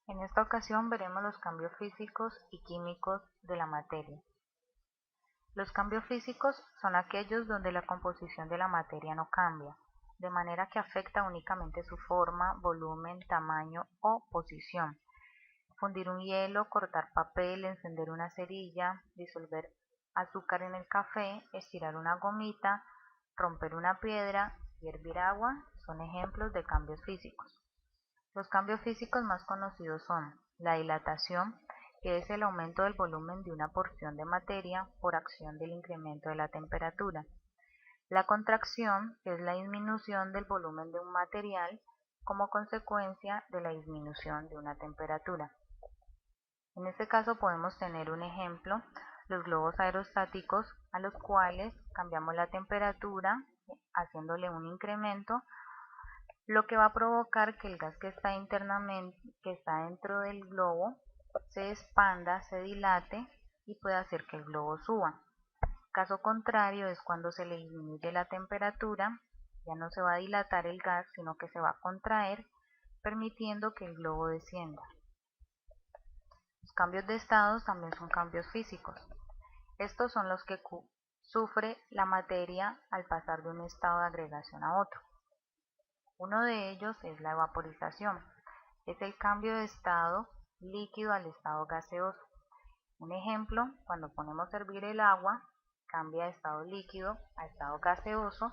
En esta ocasión veremos los cambios físicos y químicos de la materia. Los cambios físicos son aquellos donde la composición de la materia no cambia, de manera que afecta únicamente su forma, volumen, tamaño o posición. Fundir un hielo, cortar papel, encender una cerilla, disolver azúcar en el café, estirar una gomita, romper una piedra y hervir agua son ejemplos de cambios físicos. Los cambios físicos más conocidos son la dilatación, que es el aumento del volumen de una porción de materia por acción del incremento de la temperatura. La contracción, que es la disminución del volumen de un material como consecuencia de la disminución de una temperatura. En este caso podemos tener un ejemplo, los globos aerostáticos, a los cuales cambiamos la temperatura haciéndole un incremento, lo que va a provocar que el gas que está dentro del globo se expanda, se dilate y pueda hacer que el globo suba. Caso contrario es cuando se le disminuye la temperatura, ya no se va a dilatar el gas, sino que se va a contraer, permitiendo que el globo descienda. Los cambios de estados también son cambios físicos. Estos son los que sufre la materia al pasar de un estado de agregación a otro. Uno de ellos es la evaporización. Es el cambio de estado líquido al estado gaseoso. Un ejemplo, cuando ponemos a hervir el agua, cambia de estado líquido a estado gaseoso.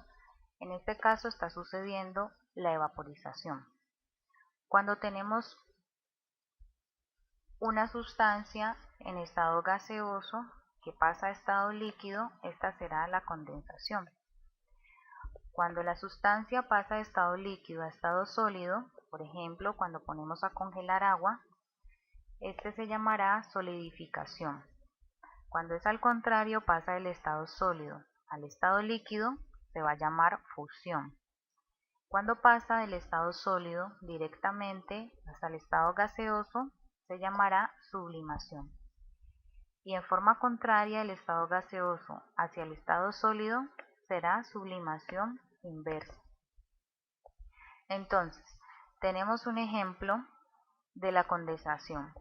En este caso está sucediendo la evaporización. Cuando tenemos una sustancia en estado gaseoso que pasa a estado líquido, esta será la condensación. Cuando la sustancia pasa de estado líquido a estado sólido, por ejemplo, cuando ponemos a congelar agua, este se llamará solidificación. Cuando es al contrario, pasa del estado sólido al estado líquido, se va a llamar fusión. Cuando pasa del estado sólido directamente hasta el estado gaseoso, se llamará sublimación. Y en forma contraria, el estado gaseoso hacia el estado sólido será sublimación inversa. Entonces, tenemos un ejemplo de la condensación.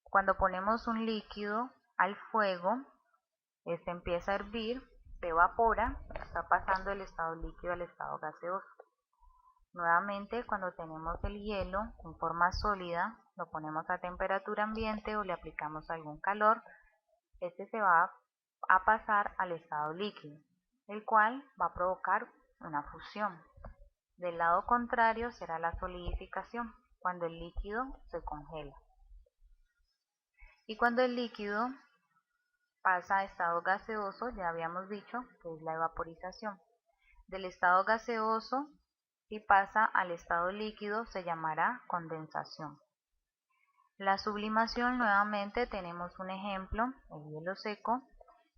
Cuando ponemos un líquido al fuego, este empieza a hervir, se evapora, está pasando del estado líquido al estado gaseoso. Nuevamente, cuando tenemos el hielo en forma sólida, lo ponemos a temperatura ambiente o le aplicamos algún calor, este se va a pasar al estado líquido, el cual va a provocar una fusión. Del lado contrario será la solidificación, cuando el líquido se congela. Y cuando el líquido pasa a estado gaseoso, ya habíamos dicho que es la evaporización. Del estado gaseoso, si pasa al estado líquido, se llamará condensación. La sublimación, nuevamente tenemos un ejemplo, el hielo seco,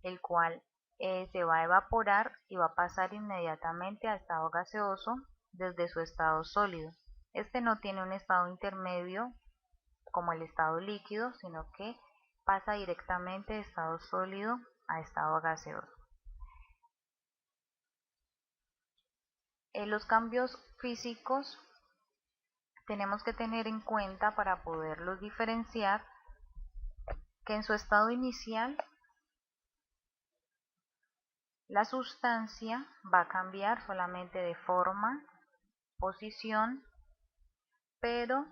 el cual se va a evaporar y va a pasar inmediatamente a estado gaseoso desde su estado sólido. Este no tiene un estado intermedio como el estado líquido, sino que pasa directamente de estado sólido a estado gaseoso. Los cambios físicos tenemos que tener en cuenta para poderlos diferenciar que en su estado inicial la sustancia va a cambiar solamente de forma, posición, pero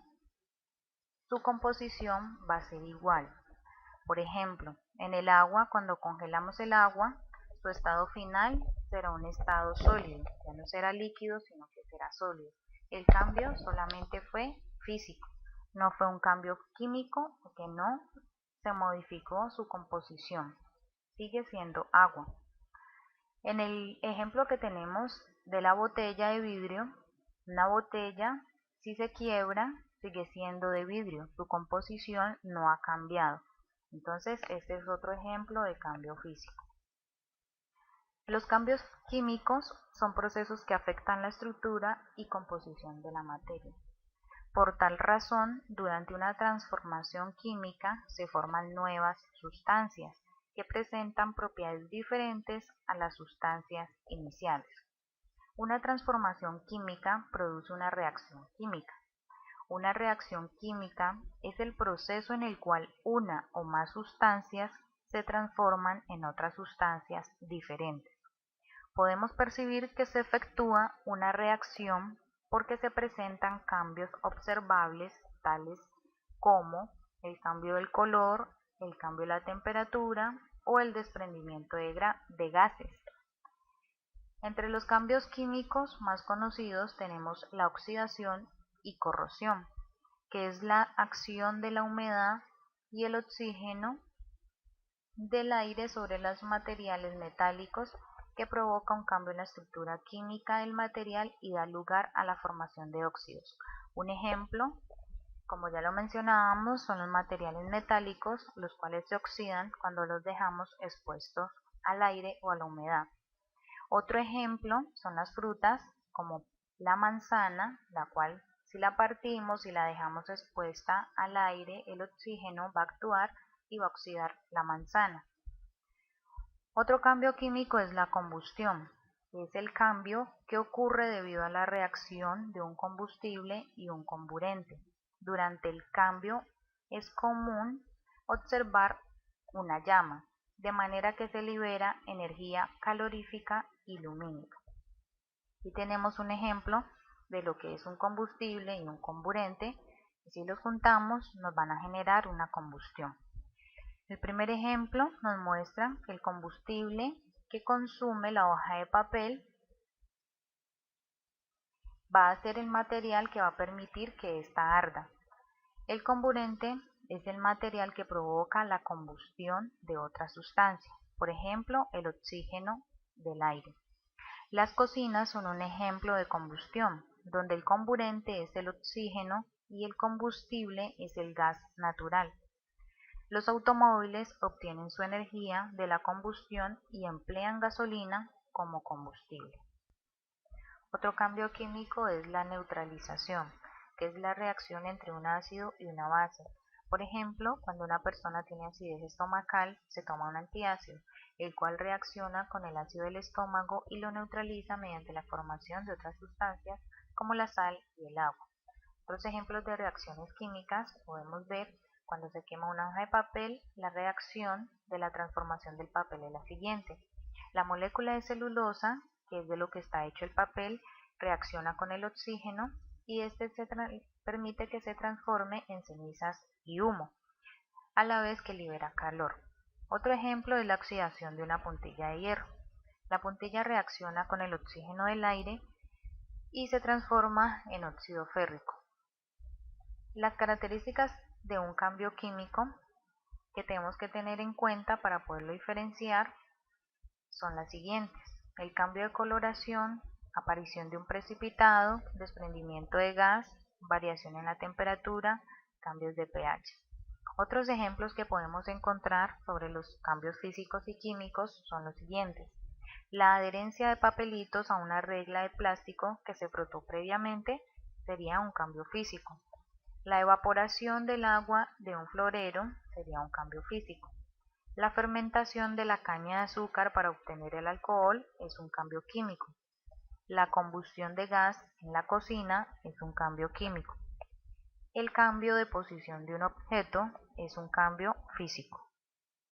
su composición va a ser igual. Por ejemplo, en el agua, cuando congelamos el agua, su estado final será un estado sólido, ya no será líquido, sino que será sólido. El cambio solamente fue físico, no fue un cambio químico porque no se modificó su composición, sigue siendo agua. En el ejemplo que tenemos de la botella de vidrio, una botella si se quiebra sigue siendo de vidrio, su composición no ha cambiado. Entonces este es otro ejemplo de cambio físico. Los cambios químicos son procesos que afectan la estructura y composición de la materia. Por tal razón, durante una transformación química se forman nuevas sustancias que presentan propiedades diferentes a las sustancias iniciales. Una transformación química produce una reacción química. Una reacción química es el proceso en el cual una o más sustancias se transforman en otras sustancias diferentes. Podemos percibir que se efectúa una reacción porque se presentan cambios observables tales como el cambio del color, el cambio de la temperatura o el desprendimiento de gases. Entre los cambios químicos más conocidos tenemos la oxidación y corrosión, que es la acción de la humedad y el oxígeno del aire sobre los materiales metálicos que provoca un cambio en la estructura química del material y da lugar a la formación de óxidos. Un ejemplo, como ya lo mencionábamos, son los materiales metálicos, los cuales se oxidan cuando los dejamos expuestos al aire o a la humedad. Otro ejemplo son las frutas, como la manzana, la cual si la partimos y la dejamos expuesta al aire, el oxígeno va a actuar y va a oxidar la manzana. Otro cambio químico es la combustión, que es el cambio que ocurre debido a la reacción de un combustible y un comburente. Durante el cambio es común observar una llama, de manera que se libera energía calorífica y lumínica. Aquí tenemos un ejemplo de lo que es un combustible y un comburente, y si los juntamos nos van a generar una combustión. El primer ejemplo nos muestra que el combustible que consume la hoja de papel va a ser el material que va a permitir que ésta arda. El comburente es el material que provoca la combustión de otra sustancia, por ejemplo, el oxígeno del aire. Las cocinas son un ejemplo de combustión, donde el comburente es el oxígeno y el combustible es el gas natural. Los automóviles obtienen su energía de la combustión y emplean gasolina como combustible. Otro cambio químico es la neutralización, que es la reacción entre un ácido y una base. Por ejemplo, cuando una persona tiene acidez estomacal, se toma un antiácido, el cual reacciona con el ácido del estómago y lo neutraliza mediante la formación de otras sustancias como la sal y el agua. Otros ejemplos de reacciones químicas podemos ver cuando se quema una hoja de papel, la reacción de la transformación del papel es la siguiente. La molécula de celulosa, que es de lo que está hecho el papel, reacciona con el oxígeno y este permite que se transforme en cenizas y humo, a la vez que libera calor. Otro ejemplo es la oxidación de una puntilla de hierro. La puntilla reacciona con el oxígeno del aire y se transforma en óxido férrico. Las características de un cambio químico que tenemos que tener en cuenta para poderlo diferenciar son las siguientes: el cambio de coloración, aparición de un precipitado, desprendimiento de gas, variación en la temperatura, cambios de pH. Otros ejemplos que podemos encontrar sobre los cambios físicos y químicos son los siguientes: la adherencia de papelitos a una regla de plástico que se frotó previamente sería un cambio físico. La evaporación del agua de un florero sería un cambio físico. La fermentación de la caña de azúcar para obtener el alcohol es un cambio químico. La combustión de gas en la cocina es un cambio químico. El cambio de posición de un objeto es un cambio físico.